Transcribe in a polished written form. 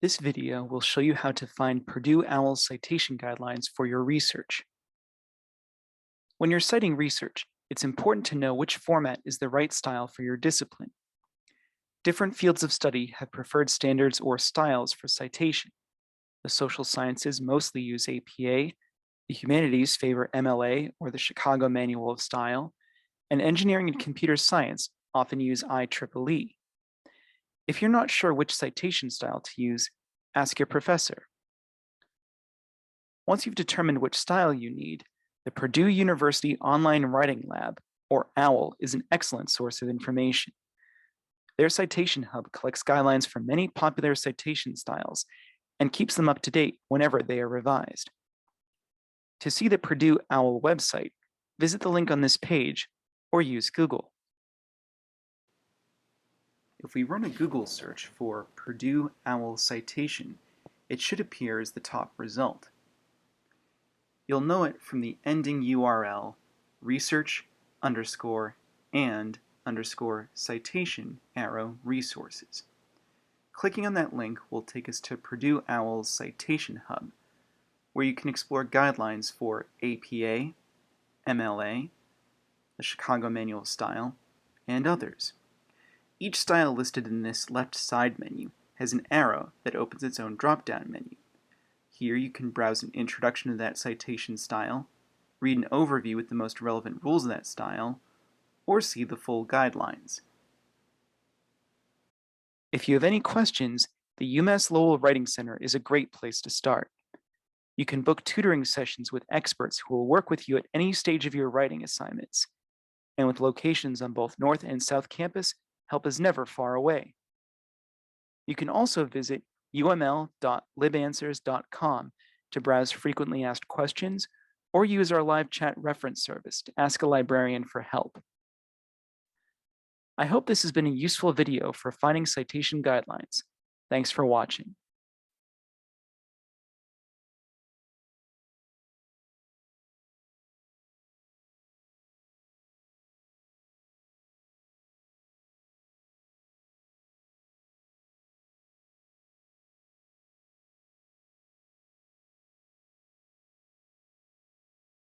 This video will show you how to find Purdue OWL citation guidelines for your research. When you're citing research, it's important to know which format is the right style for your discipline. Different fields of study have preferred standards or styles for citation. The social sciences mostly use APA, the humanities favor MLA or the Chicago Manual of Style, and engineering and computer science often use IEEE. If you're not sure which citation style to use, ask your professor. Once you've determined which style you need, the Purdue University Online Writing Lab, or OWL, is an excellent source of information. Their citation hub collects guidelines for many popular citation styles and keeps them up to date whenever they are revised. To see the Purdue OWL website, visit the link on this page or use Google. If we run a Google search for Purdue OWL citation, it should appear as the top result. You'll know it from the ending URL research_and_citation resources. Clicking on that link will take us to Purdue OWL's Citation Hub, where you can explore guidelines for APA, MLA, the Chicago Manual of Style, and others. Each style listed in this left side menu has an arrow that opens its own drop-down menu. Here you can browse an introduction to that citation style, read an overview with the most relevant rules of that style, or see the full guidelines. If you have any questions, the UMass Lowell Writing Center is a great place to start. You can book tutoring sessions with experts who will work with you at any stage of your writing assignments. And with locations on both North and South Campus, help is never far away. You can also visit uml.libanswers.com to browse frequently asked questions or use our live chat reference service to ask a librarian for help. I hope this has been a useful video for finding citation guidelines. Thanks for watching.